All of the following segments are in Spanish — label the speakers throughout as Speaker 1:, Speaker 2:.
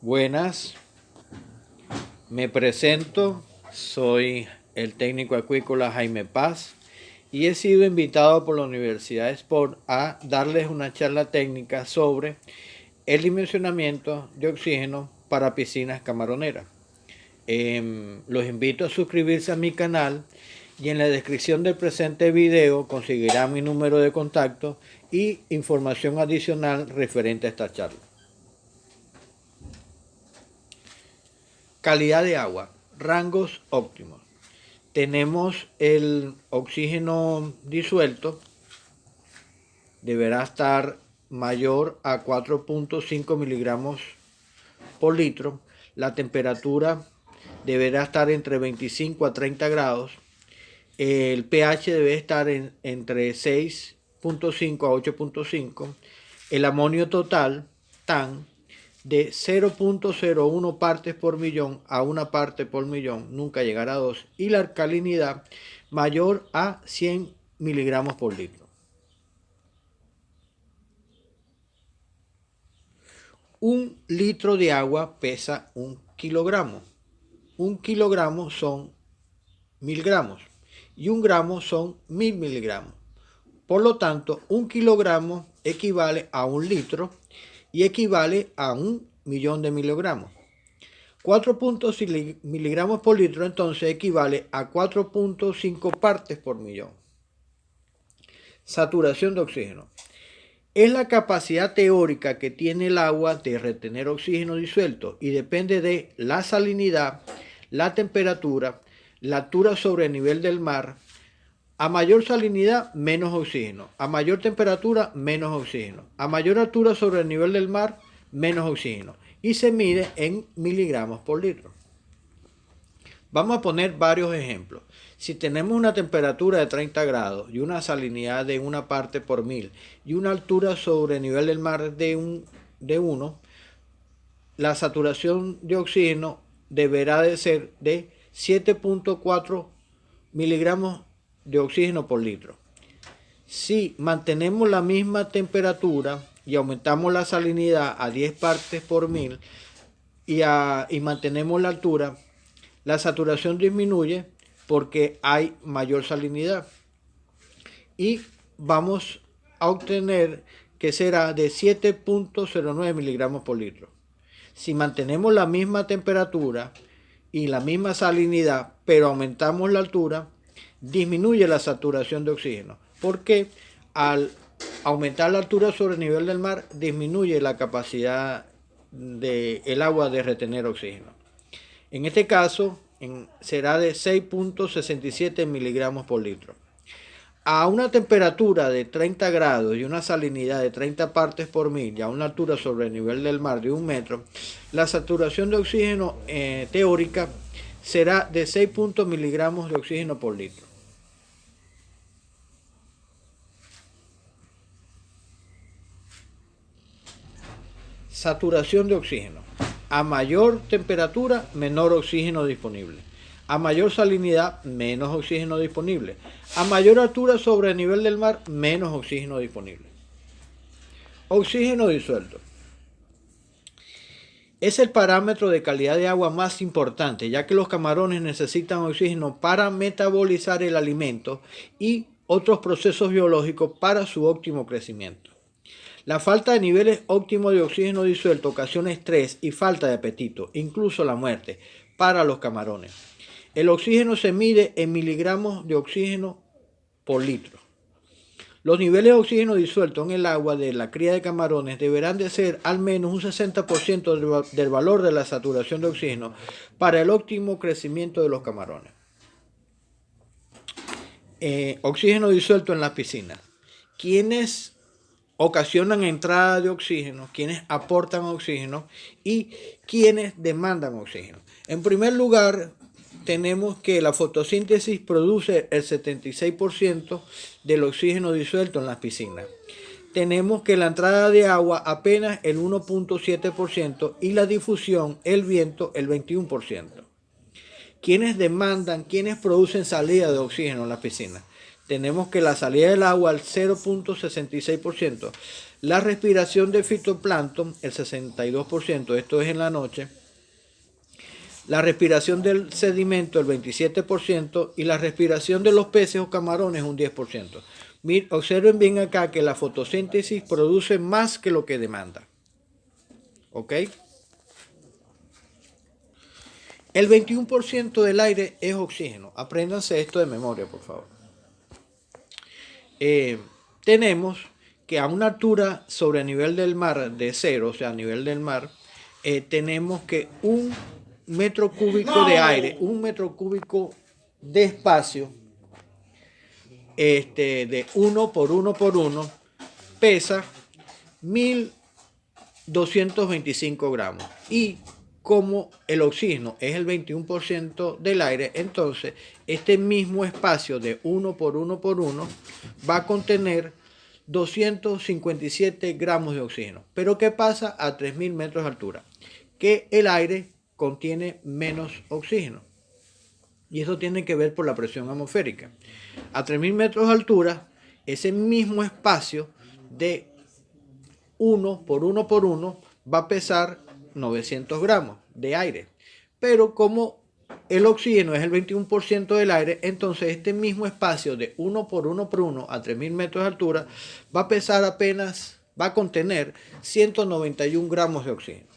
Speaker 1: Buenas, me presento, soy el técnico acuícola Jaime Paz y he sido invitado por la Universidad de Sport a darles una charla técnica sobre el dimensionamiento de oxígeno para piscinas camaroneras. Los invito a suscribirse a mi canal y en la descripción del presente video conseguirán mi número de contacto y información adicional referente a esta charla. Calidad de agua, rangos óptimos. Tenemos el oxígeno disuelto, deberá estar mayor a 4.5 miligramos por litro. La temperatura deberá estar entre 25 a 30 grados. El pH debe estar entre 6.5 a 8.5. El amonio total, TAN, de 0.01 partes por millón a 1 parte por millón, nunca llegará a 2, y la alcalinidad mayor a 100 miligramos por litro. Un litro de agua pesa 1 kilogramo. 1 kilogramo son 1000 gramos y 1 gramo son 1000 miligramos. Por lo tanto, 1 kilogramo equivale a 1 litro y equivale a 1 millón de miligramos. 4.5 miligramos por litro entonces equivale a 4.5 partes por millón. Saturación de oxígeno. Es la capacidad teórica que tiene el agua de retener oxígeno disuelto y depende de la salinidad, la temperatura, la altura sobre el nivel del mar. A mayor salinidad, menos oxígeno. A mayor temperatura, menos oxígeno. A mayor altura sobre el nivel del mar, menos oxígeno. Y se mide en miligramos por litro. Vamos a poner varios ejemplos. Si tenemos una temperatura de 30 grados y una salinidad de 1 parte por 1000 y una altura sobre el nivel del mar de 1, la saturación de oxígeno deberá de ser de 7.4 miligramos de oxígeno por litro. Si mantenemos la misma temperatura y aumentamos la salinidad a 10 partes por 1000 y mantenemos la altura, la saturación disminuye porque hay mayor salinidad y vamos a obtener que será de 7.09 miligramos por litro. Si mantenemos la misma temperatura y la misma salinidad, pero aumentamos la altura, disminuye la saturación de oxígeno, porque al aumentar la altura sobre el nivel del mar disminuye la capacidad del agua de retener oxígeno. En este caso será de 6.67 miligramos por litro. A una temperatura de 30 grados y una salinidad de 30 partes por mil y a una altura sobre el nivel del mar de 1 metro, la saturación de oxígeno teórica será de 6 miligramos de oxígeno por litro. Saturación de oxígeno. A mayor temperatura, menor oxígeno disponible. A mayor salinidad, menos oxígeno disponible. A mayor altura sobre el nivel del mar, menos oxígeno disponible. Oxígeno disuelto. Es el parámetro de calidad de agua más importante, ya que los camarones necesitan oxígeno para metabolizar el alimento y otros procesos biológicos para su óptimo crecimiento. La falta de niveles óptimos de oxígeno disuelto ocasiona estrés y falta de apetito, incluso la muerte, para los camarones. El oxígeno se mide en miligramos de oxígeno por litro. Los niveles de oxígeno disuelto en el agua de la cría de camarones deberán de ser al menos un 60% del valor de la saturación de oxígeno para el óptimo crecimiento de los camarones. Oxígeno disuelto en las piscinas. ¿Quiénes ocasionan entrada de oxígeno, quienes aportan oxígeno y quienes demandan oxígeno? En primer lugar, tenemos que la fotosíntesis produce el 76% del oxígeno disuelto en las piscinas. Tenemos que la entrada de agua apenas el 1.7% y la difusión, el viento, el 21%. ¿Quiénes demandan, quiénes producen salida de oxígeno en las piscinas? Tenemos que la salida del agua al 0.66%, La respiración de fitoplancton, el 62%, esto es en la noche. La respiración del sedimento, el 27%, y la respiración de los peces o camarones, un 10%. Observen bien acá que la fotosíntesis produce más que lo que demanda. ¿Ok? El 21% del aire es oxígeno. Apréndanse esto de memoria, por favor. Tenemos que a una altura sobre el nivel del mar de cero, o sea, a nivel del mar, tenemos que un metro cúbico de aire, un metro cúbico de espacio, de 1 por 1 por 1, pesa 1225 gramos. Y como el oxígeno es el 21% del aire, entonces este mismo espacio de 1 por 1 por 1 va a contener 257 gramos de oxígeno. Pero ¿qué pasa a 3000 metros de altura? Que el aire contiene menos oxígeno. Y eso tiene que ver por la presión atmosférica. A 3000 metros de altura, ese mismo espacio de 1 por 1 por 1 va a pesar 900 gramos de aire. Pero como el oxígeno es el 21% del aire, entonces este mismo espacio de 1 por 1 por 1 a 3000 metros de altura va a pesar apenas, va a contener 191 gramos de oxígeno.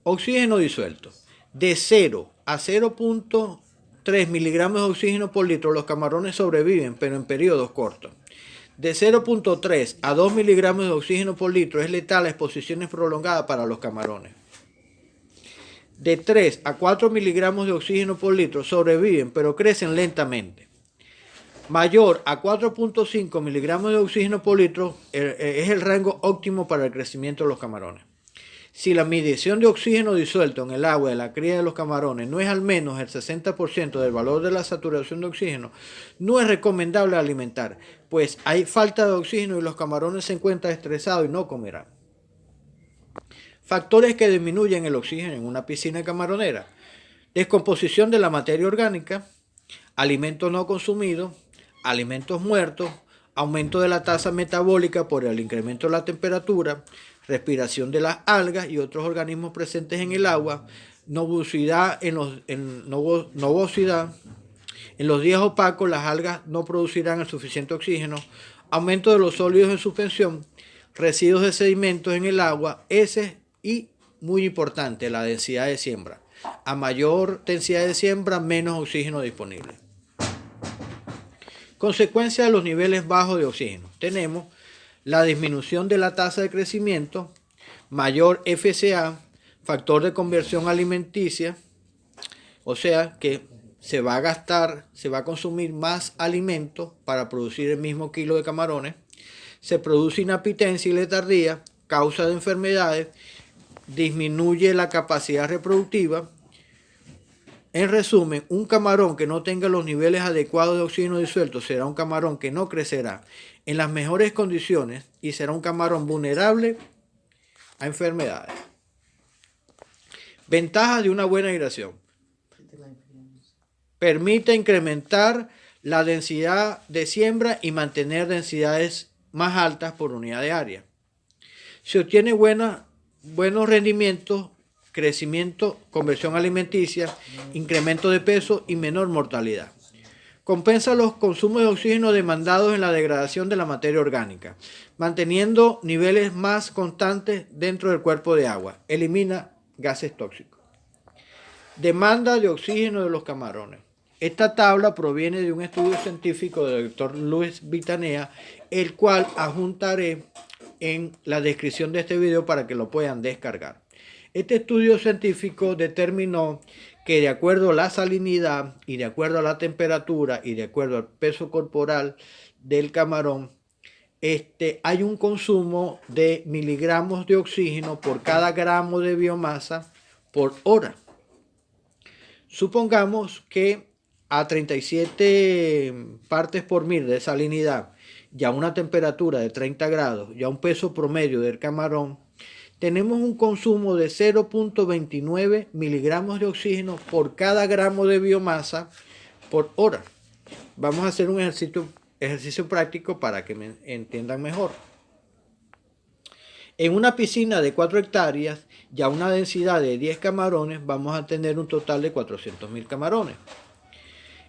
Speaker 1: Oxígeno disuelto. De 0 a 0.3 miligramos de oxígeno por litro, los camarones sobreviven, pero en periodos cortos. De 0.3 a 2 miligramos de oxígeno por litro es letal a exposiciones prolongadas para los camarones. De 3 a 4 miligramos de oxígeno por litro sobreviven, pero crecen lentamente. Mayor a 4.5 miligramos de oxígeno por litro es el rango óptimo para el crecimiento de los camarones. Si la medición de oxígeno disuelto en el agua de la cría de los camarones no es al menos el 60% del valor de la saturación de oxígeno, no es recomendable alimentar, pues hay falta de oxígeno y los camarones se encuentran estresados y no comerán. Factores que disminuyen el oxígeno en una piscina camaronera: descomposición de la materia orgánica, alimentos no consumidos, alimentos muertos, aumento de la tasa metabólica por el incremento de la temperatura, respiración de las algas y otros organismos presentes en el agua, nubosidad en los días opacos, las algas no producirán el suficiente oxígeno, aumento de los sólidos en suspensión, residuos de sedimentos en el agua, heces y, muy importante, la densidad de siembra. A mayor densidad de siembra, menos oxígeno disponible. Consecuencia de los niveles bajos de oxígeno. Tenemos la disminución de la tasa de crecimiento, mayor FCA, factor de conversión alimenticia, o sea que se va a consumir más alimento para producir el mismo kilo de camarones, se produce inapitencia y letargía, causa de enfermedades, disminuye la capacidad reproductiva. En resumen, un camarón que no tenga los niveles adecuados de oxígeno disuelto será un camarón que no crecerá en las mejores condiciones y será un camarón vulnerable a enfermedades. Ventajas de una buena aireación. Permite incrementar la densidad de siembra y mantener densidades más altas por unidad de área. Se obtiene buenos rendimientos, crecimiento, conversión alimenticia, incremento de peso y menor mortalidad. Compensa los consumos de oxígeno demandados en la degradación de la materia orgánica, manteniendo niveles más constantes dentro del cuerpo de agua. Elimina gases tóxicos. Demanda de oxígeno de los camarones. Esta tabla proviene de un estudio científico del doctor Luis Vitanea, el cual adjuntaré en la descripción de este video para que lo puedan descargar. Este estudio científico determinó que de acuerdo a la salinidad y de acuerdo a la temperatura y de acuerdo al peso corporal del camarón, hay un consumo de miligramos de oxígeno por cada gramo de biomasa por hora. Supongamos que a 37 partes por mil de salinidad y a una temperatura de 30 grados y a un peso promedio del camarón, tenemos un consumo de 0.29 miligramos de oxígeno por cada gramo de biomasa por hora. Vamos a hacer un ejercicio ejercicio práctico para que me entiendan mejor. En una piscina de 4 hectáreas, ya una densidad de 10 camarones, vamos a tener un total de 400.000 camarones.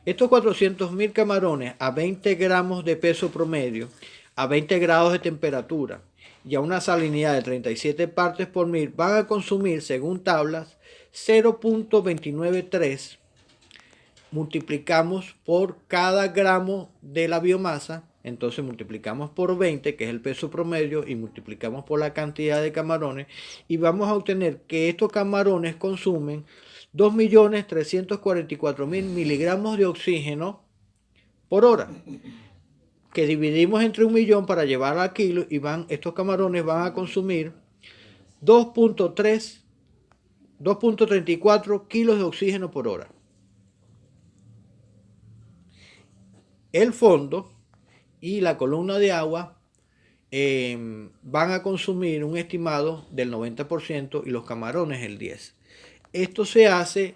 Speaker 1: Estos 400.000 camarones a 20 gramos de peso promedio, a 20 grados de temperatura y a una salinidad de 37 partes por mil van a consumir, según tablas, 0.293. Multiplicamos por cada gramo de la biomasa, entonces multiplicamos por 20, que es el peso promedio, y multiplicamos por la cantidad de camarones, y vamos a obtener que estos camarones consumen 2.344.000 miligramos de oxígeno por hora, que dividimos entre 1.000.000 para llevar a kilos, y estos camarones van a consumir 2.34 kilos de oxígeno por hora. El fondo y la columna de agua van a consumir un estimado del 90% y los camarones el 10%. Esto se hace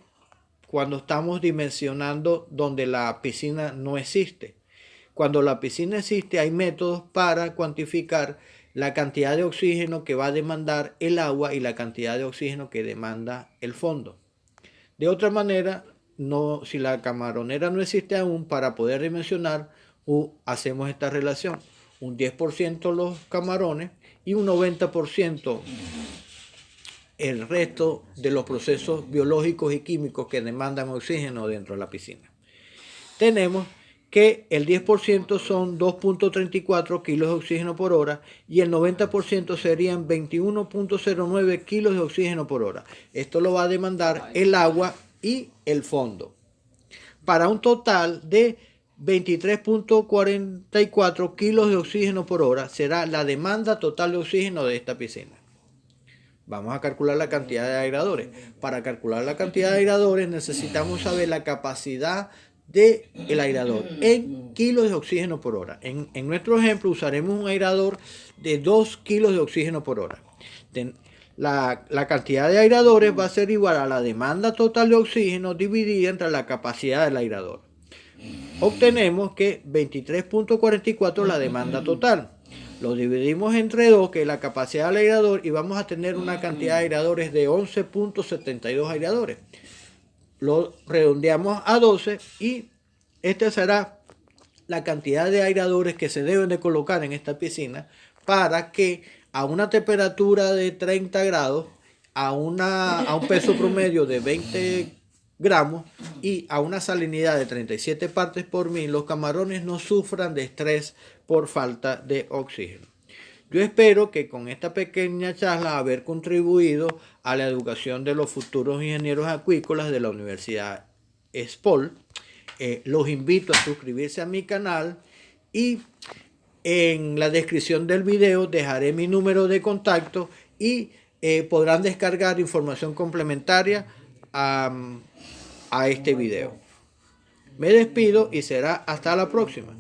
Speaker 1: cuando estamos dimensionando donde la piscina no existe. Cuando la piscina existe, hay métodos para cuantificar la cantidad de oxígeno que va a demandar el agua y la cantidad de oxígeno que demanda el fondo. De otra manera, no, si la camaronera no existe aún, para poder dimensionar, hacemos esta relación. Un 10% los camarones y un 90% el resto de los procesos biológicos y químicos que demandan oxígeno dentro de la piscina. Tenemos que el 10% son 2.34 kilos de oxígeno por hora y el 90% serían 21.09 kilos de oxígeno por hora. Esto lo va a demandar el agua y el fondo, para un total de 23.44 kilos de oxígeno por hora será la demanda total de oxígeno de esta piscina. Vamos a calcular la cantidad de airadores. Para calcular la cantidad de airadores necesitamos saber la capacidad del airador en kilos de oxígeno por hora. En nuestro ejemplo usaremos un airador de 2 kilos de oxígeno por hora. La cantidad de airadores va a ser igual a la demanda total de oxígeno dividida entre la capacidad del airador. Obtenemos que 23.44 es la demanda total. Lo dividimos entre 2, que es la capacidad del airador, y vamos a tener una cantidad de airadores de 11.72 airadores. Lo redondeamos a 12 y esta será la cantidad de airadores que se deben de colocar en esta piscina para que a una temperatura de 30 grados, a un peso promedio de 20 gramos y a una salinidad de 37 partes por mil, los camarones no sufran de estrés por falta de oxígeno. Yo espero que con esta pequeña charla haber contribuido a la educación de los futuros ingenieros acuícolas de la Universidad ESPOL. Los invito a suscribirse a mi canal y en la descripción del video dejaré mi número de contacto y podrán descargar información complementaria a este video. Me despido y será hasta la próxima.